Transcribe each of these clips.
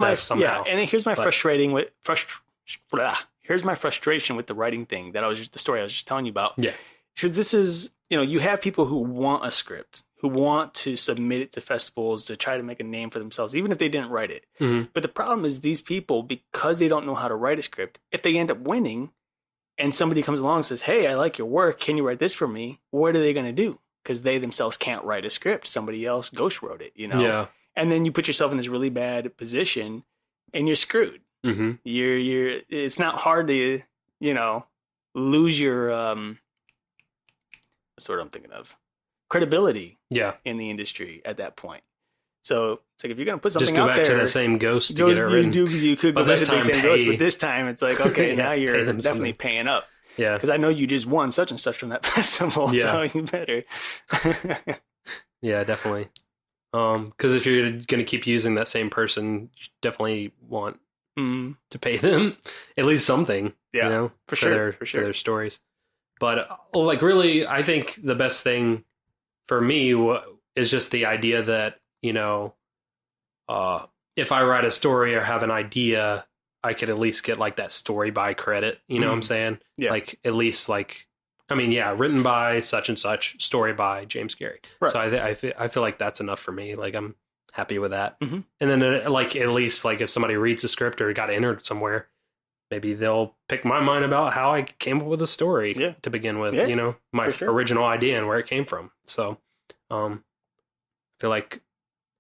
that somehow. Yeah, and then here's my here's my frustration with the writing thing the story I was just telling you about. Yeah. Because this is, you have people who want a script, who want to submit it to festivals to try to make a name for themselves, even if they didn't write it. Mm-hmm. But the problem is these people, because they don't know how to write a script, if they end up winning and somebody comes along and says, hey, I like your work, can you write this for me? What are they going to do? Because they themselves can't write a script. Somebody else ghost wrote it, Yeah. And then you put yourself in this really bad position and you're screwed. Mm-hmm. It's not hard to, lose your, that's what I'm thinking of, credibility in the industry at that point. So it's like, if you're going to put something out there, just go back to the same ghost to get it written. You could go back to the same ghost, but this time it's like, okay, now you're definitely something. paying up. Yeah. Because I know you just won such and such from that festival, so you better. Yeah, definitely. Because if you're going to keep using that same person, you definitely want to pay them at least something, for sure. For their stories. But like, really, I think the best thing for me is just the idea that, if I write a story or have an idea, I could at least get like that story by credit. You know what I'm saying? Yeah. Like, at least like, written by such and such, story by James Gary. Right. So I feel like that's enough for me. Like, I'm happy with that. Mm-hmm. And then like, at least like if somebody reads the script or got entered somewhere, maybe they'll pick my mind about how I came up with a story to begin with, my original idea and where it came from. So I feel like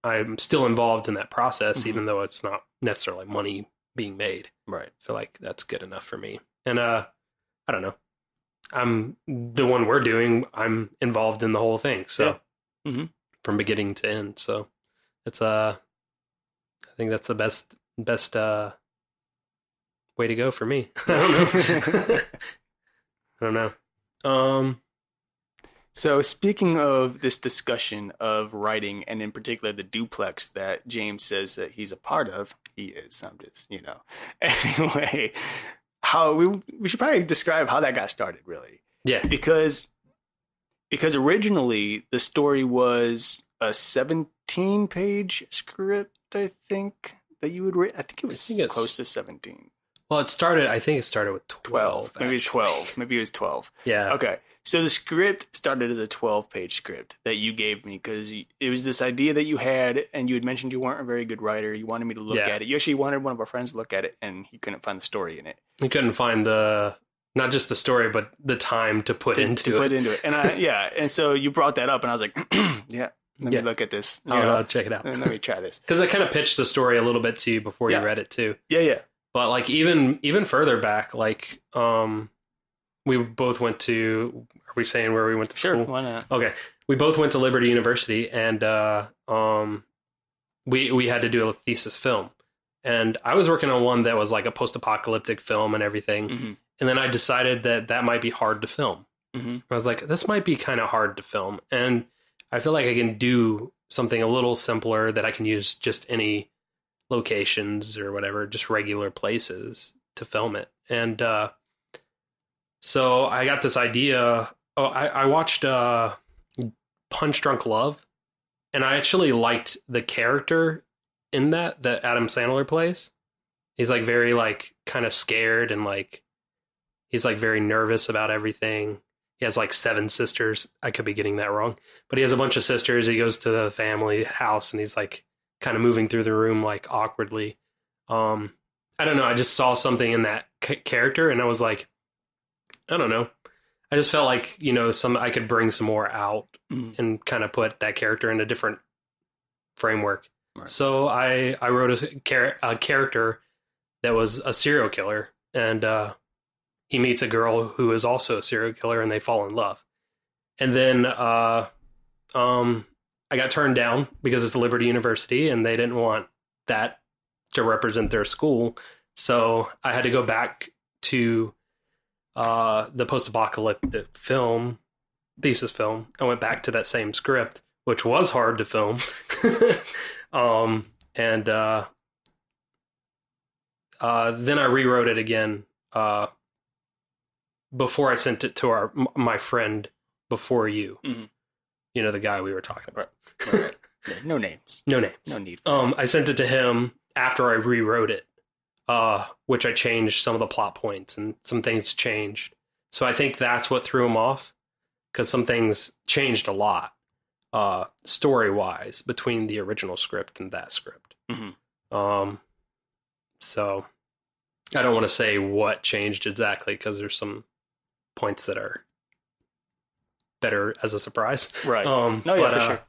I'm still involved in that process, even though it's not necessarily money being made. Right. I feel like that's good enough for me. And I don't know. I'm the one we're doing. I'm involved in the whole thing. So from beginning to end. So it's I think that's the best way to go for me. I don't know. So speaking of this discussion of writing, and in particular the duplex that James says that he's a part of, he is. I'm just, Anyway, how we should probably describe how that got started, really. Yeah. Because originally the story was a 17-page script, I think, that you would read. I think it was close to 17. Well, I think it started with 12. Maybe it's 12. Maybe it was 12. Yeah. Okay. So the script started as a 12-page script that you gave me because it was this idea that you had, and you had mentioned you weren't a very good writer. You wanted me to look at it. You actually wanted one of our friends to look at it, and he couldn't find the story in it. He couldn't find not just the story, but the time to put into it. And and so you brought that up, and I was like, let me look at this. I'll check it out. Let me try this. Because I kind of pitched the story a little bit to you before you read it too. Yeah. But like even further back, like we both went to. Are we saying where we went to school? Sure, why not? Okay, we both went to Liberty University, and we had to do a thesis film, and I was working on one that was like a post-apocalyptic film and everything, and then I decided that might be hard to film. I was like, this might be kind of hard to film, and I feel like I can do something a little simpler that I can use just any locations or whatever, just regular places to film it. And so I got this idea. I watched Punch Drunk Love, and I actually liked the character in that Adam Sandler plays. He's like very like kind of scared, and like he's like very nervous about everything. He has like 7 sisters. I could be getting that wrong, but he has a bunch of sisters. He goes to the family house, and he's like kind of moving through the room like awkwardly. I don't know. I just saw something in that character, and I was like, I don't know. I just felt like, I could bring some more out and kind of put that character in a different framework. Right. So I wrote a character that was a serial killer, and he meets a girl who is also a serial killer, and they fall in love. And then I got turned down because it's Liberty University, and they didn't want that to represent their school. So I had to go back to the post-apocalyptic thesis film. I went back to that same script, which was hard to film. And then I rewrote it again before I sent it to my friend before you. The guy we were talking about. Right. Yeah, no names. No names. No need for that. I sent it to him, after I rewrote it, which I changed some of the plot points and some things changed. So I think that's what threw him off, because some things changed a lot, story-wise, between the original script and that script. Mm-hmm. So I don't want to say what changed exactly, because there's some points that are better as a surprise. Right. For sure.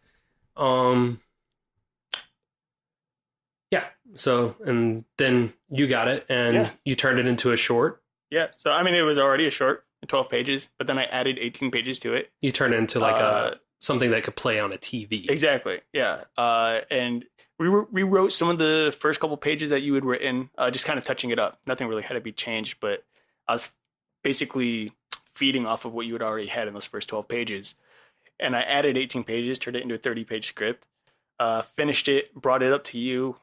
Yeah. So, and then you got it, and you turned it into a short. Yeah. So, I mean, it was already a short, 12 pages, but then I added 18 pages to it. You turned it into like something that could play on a TV. Exactly. Yeah. And we rewrote some of the first couple pages that you had written, just kind of touching it up. Nothing really had to be changed, but I was basically feeding off of what you had already had in those first 12 pages. And I added 18 pages, turned it into a 30-page script, finished it, brought it up to you,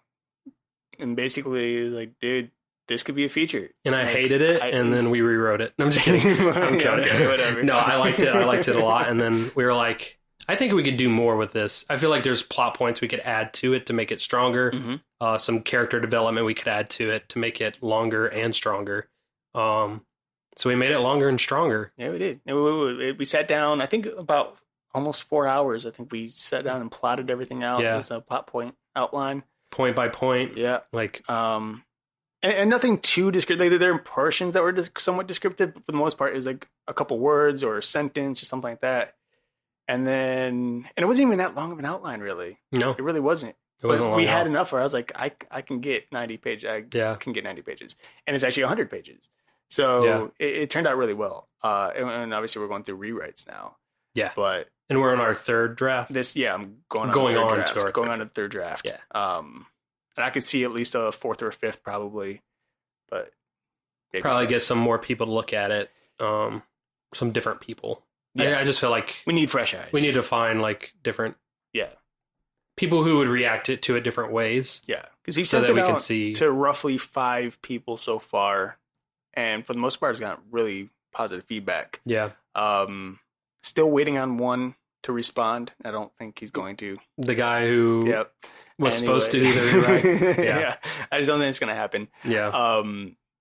and basically like, dude, this could be a feature. And I hated it, and then we rewrote it. No, I'm just kidding. I'm kidding. Okay, whatever. No, I liked it. I liked it a lot. And then we were like, I think we could do more with this. I feel like there's plot points we could add to it to make it stronger. Mm-hmm. Some character development we could add to it to make it longer and stronger. So we made it longer and stronger. Yeah, we did. We sat down, I think about almost 4 hours. I think we sat down and plotted everything out as a plot point outline. Point by point. Yeah. Like, and nothing too descriptive. Like, there are portions that were somewhat descriptive, but for the most part, it was like a couple words or a sentence or something like that. And it wasn't even that long of an outline, really. No. It really wasn't. It wasn't long. We had enough where I was like, I can get 90 pages. I can get 90 pages. And it's actually 100 pages. So it turned out really well. And obviously we're going through rewrites now. Yeah. And we're on our third draft. I'm going on to the third draft. Yeah. And I could see at least a fourth or a fifth probably. But probably get some more people to look at it. Some different people. Yeah. I just feel like we need fresh eyes. We need to find like different people who would react to it different ways. Yeah. Because we've sent it out to roughly 5 people so far. And for the most part, it's got really positive feedback. Yeah. Still waiting on one to respond. I don't think he's going to. The guy who was supposed to do the rewrite. Yeah. I just don't think it's going to happen. Yeah.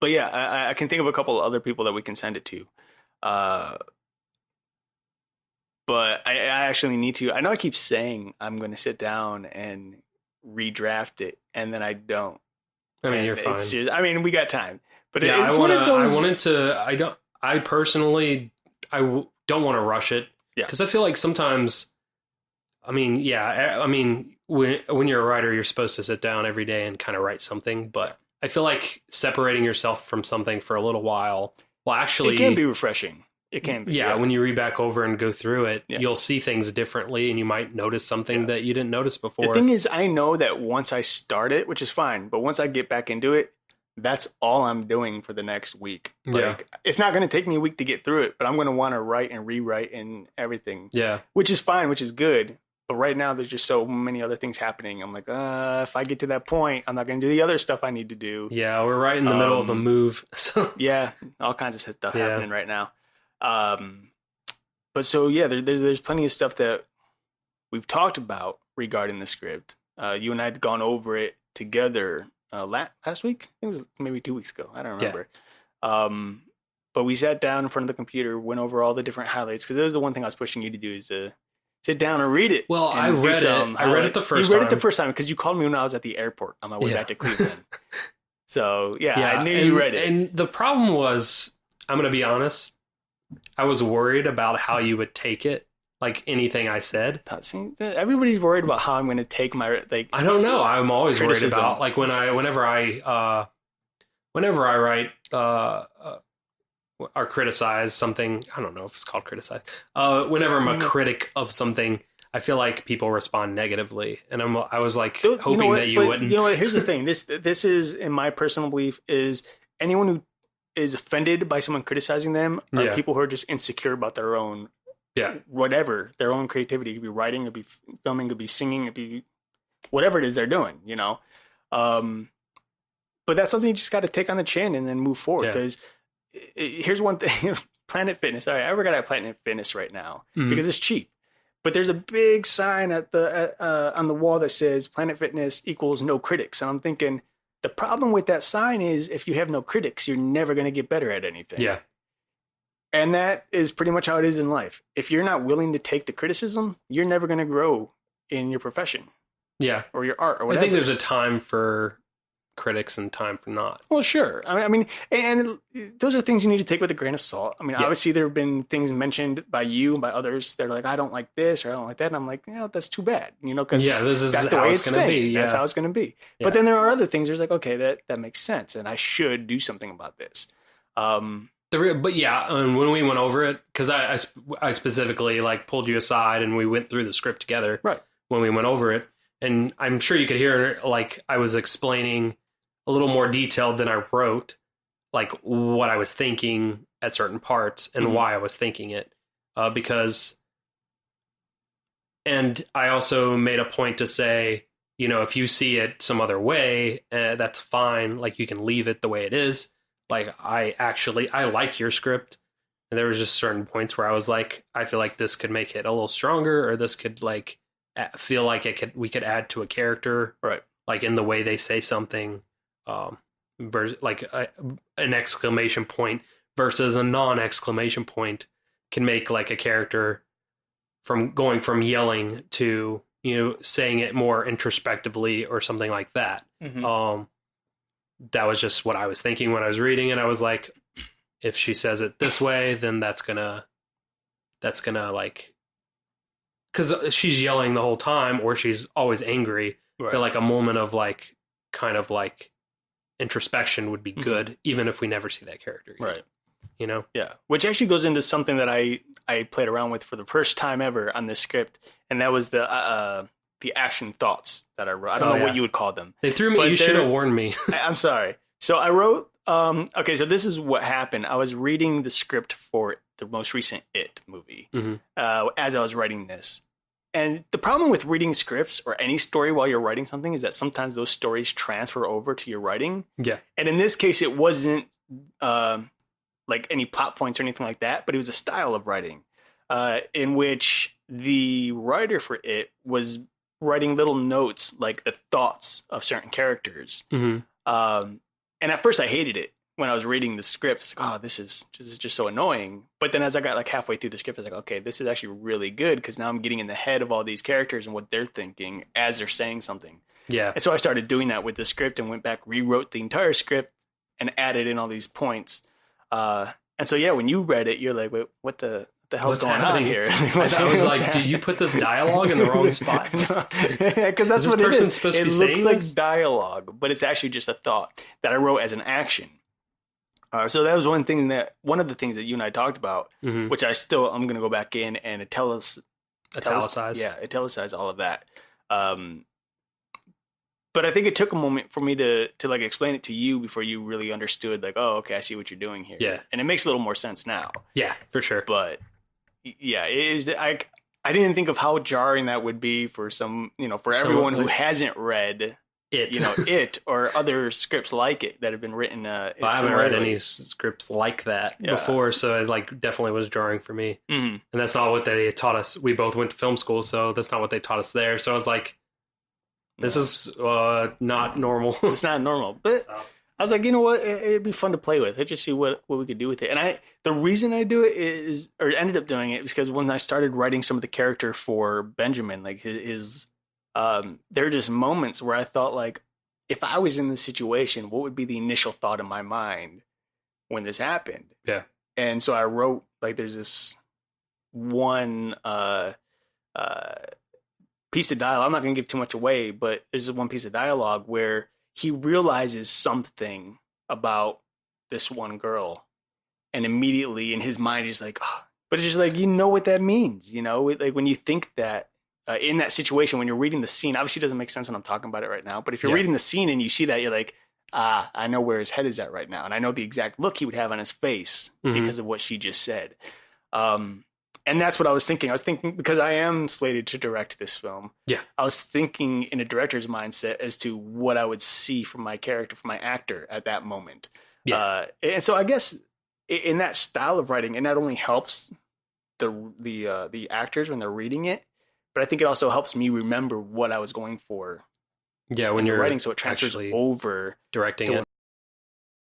But yeah, I can think of a couple of other people that we can send it to. But I actually need to. I know I keep saying I'm going to sit down and redraft it, and then I don't. I mean, you're fine. We got time. But it's one of those. I personally don't want to rush it. Yeah. Because I feel like sometimes, when you're a writer, you're supposed to sit down every day and kind of write something. But I feel like separating yourself from something for a little while, it can be refreshing. It can be. Yeah, when you read back over and go through it, you'll see things differently, and you might notice something that you didn't notice before. The thing is, I know that once I start it, which is fine, but once I get back into it, that's all I'm doing for the next week. It's not going to take me a week to get through it, but I'm going to want to write and rewrite and everything. Yeah. Which is fine, which is good. But right now, there's just so many other things happening. I'm like, if I get to that point, I'm not going to do the other stuff I need to do. Yeah, we're right in the middle of a move. So. Yeah, all kinds of stuff happening right now. But so, there's plenty of stuff that we've talked about regarding the script. You and I had gone over it together last week. I think it was maybe 2 weeks ago. I don't remember. Yeah. But we sat down in front of the computer, went over all the different highlights, because that was the one thing I was pushing you to do, is to sit down and read it. Well, I read it. I read it the first time. You read it the first time because you called me when I was at the airport on my way back to Cleveland. So, I knew you read it. And the problem was, I'm going to be honest, I was worried about how you would take it, like anything I said. See, everybody's worried about how I'm going to take my I don't know. I'm always criticism. Worried about like whenever I write or criticize something. I don't know if it's called criticize. Whenever I'm a critic of something, I feel like people respond negatively, and I was like hoping that you wouldn't. You know what? Here's the thing. This is, in my personal belief, is anyone who is offended by someone criticizing them are people who are just insecure about their own whatever, their own creativity. It could be writing, it could be filming, it could be singing, it could be whatever it is they're doing, but that's something you just got to take on the chin and then move forward, because here's one thing. Planet Fitness, all right, I work at Planet Fitness right now because it's cheap, but there's a big sign at the on the wall that says Planet Fitness equals no critics, and I'm thinking, The problem with that sign is if you have no critics, you're never going to get better at anything. Yeah. And that is pretty much how it is in life. If you're not willing to take the criticism, you're never going to grow in your profession. Yeah. Or your art or whatever. I think there's a time for critics and time for not. Well, sure. I mean, and those are things you need to take with a grain of salt. I mean, obviously there have been things mentioned by you and by others that are like, I don't like this or I don't like that. And I'm like, that's too bad, because that's the way it's going to be. That's how it's going to be. Yeah. But then there are other things there's like, okay, that makes sense. And I should do something about this. But yeah, and when we went over it, because I specifically like pulled you aside and we went through the script together. Right. When we went over it. And I'm sure you could hear like I was explaining a little more detailed than I wrote, like what I was thinking at certain parts and why I was thinking it. And I also made a point to say, if you see it some other way, that's fine. Like you can leave it the way it is. Like I like your script. And there was just certain points where I was like, I feel like this could make it a little stronger, or this could like feel like we could add to a character, right? Like in the way they say something, like an exclamation point versus a non-exclamation point can make like a character from going from yelling to saying it more introspectively or something like that. Mm-hmm. That was just what I was thinking when I was reading, and I was like, if she says it this way, then that's gonna like. Because she's yelling the whole time, or she's always angry. Right. I feel like a moment of like, kind of like introspection would be good, even if we never see that character yet. Right. Yeah. Which actually goes into something that I played around with for the first time ever on this script, and that was the action thoughts that I wrote. I don't know what you would call them. They threw me. You should have warned me. I'm sorry. So I wrote. Okay, so this is what happened. I was reading the script for the most recent It movie as I was writing this. And the problem with reading scripts or any story while you're writing something is that sometimes those stories transfer over to your writing. Yeah. And in this case, it wasn't like any plot points or anything like that, but it was a style of writing in which the writer for It was writing little notes, like the thoughts of certain characters. And at first I hated it when I was reading the script. It's like, oh, this is just so annoying. But then as I got like halfway through the script, I was like, okay, this is actually really good because now I'm getting in the head of all these characters and what they're thinking as they're saying something. Yeah. And so I started doing that with the script and went back, rewrote the entire script and added in all these points. And so, yeah, when you read it, you're like, wait, what the hell's going on here? I was like, did you put this dialogue in the wrong spot? Because that's what it is. It looks like dialogue, but it's actually just a thought that I wrote as an action. So that was one of the things that you and I talked about, which I'm going to go back in and italicize. Yeah, italicize all of that. But I think it took a moment for me to like explain it to you before you really understood, like, oh, okay, I see what you're doing here. Yeah. And it makes a little more sense now. Yeah, for sure. But yeah, it is. I didn't think of how jarring that would be for for everyone who hasn't read It, It or other scripts like it that have been written. I haven't read any scripts like that before, so it like definitely was jarring for me. And that's not what they taught us. We both went to film school, so that's not what they taught us there. So I was like, this is not normal. It's not normal, but I was like, you know what? It'd be fun to play with. Let's just see what we could do with it. And the reason I do it is, or ended up doing it, is because when I started writing some of the character for Benjamin, like his there are just moments where I thought, like, if I was in this situation, what would be the initial thought in my mind when this happened? Yeah. And so I wrote, like, there's this one piece of dialogue. I'm not going to give too much away, but there's this one piece of dialogue where he realizes something about this one girl, and immediately in his mind he's like, oh. But it's just like, you know what that means, like when you think that in that situation, when you're reading the scene, obviously it doesn't make sense when I'm talking about it right now, but if you're reading the scene and you see that, you're like, I know where his head is at right now, and I know the exact look he would have on his face because of what she just said. And that's what I was thinking. I was thinking, because I am slated to direct this film. Yeah. I was thinking in a director's mindset as to what I would see from my character, from my actor at that moment. Yeah. And so I guess in that style of writing, it not only helps the actors when they're reading it, but I think it also helps me remember what I was going for Yeah, when in the you're writing, so it transfers actually over directing to it.